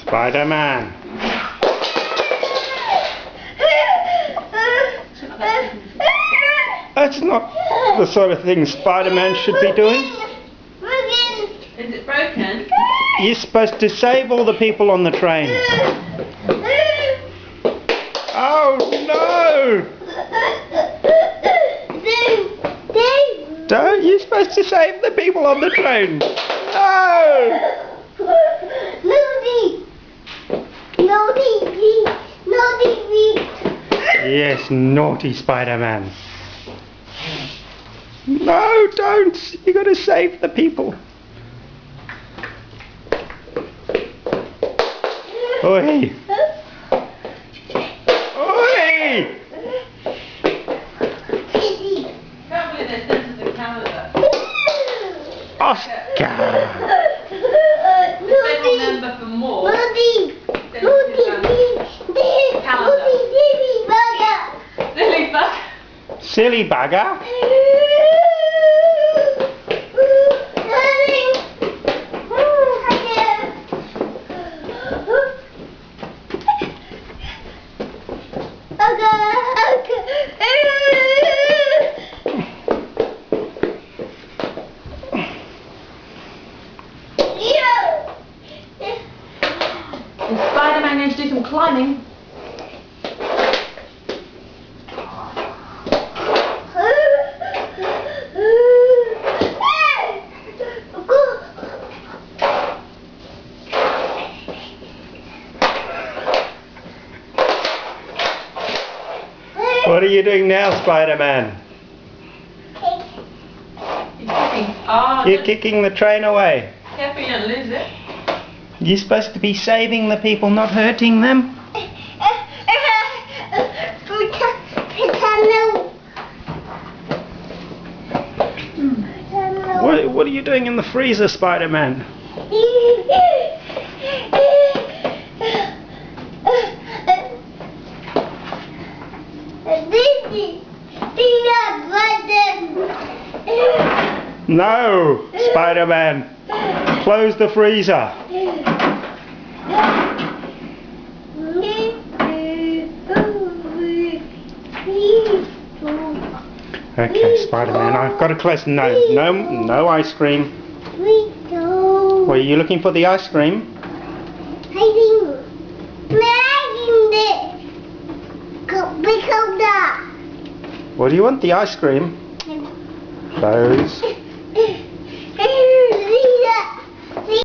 Spider-Man. That's not the sort of thing Spider-Man should be doing. Is it broken? You're supposed to save all the people on the train. Oh no! Don't, you're supposed to save the people on the train. No! Yes, naughty Spider-Man. No, don't! You gotta save the people. Oi! Oi! Can't believe they sent us in Canada. Oscar! They remember for more. Silly bug. Silly bugger! Is Spider-Man going to do some climbing? What are you doing now, Spider-Man? You're kicking the train away. Careful you don't lose it. You're supposed to be saving the people, not hurting them. What are you doing in the freezer, Spider-Man? No, Spider-Man. Close the freezer. Okay, Spider-Man, I've got a question. No ice cream. Were you looking for the ice cream? What do you want, the ice cream? Close.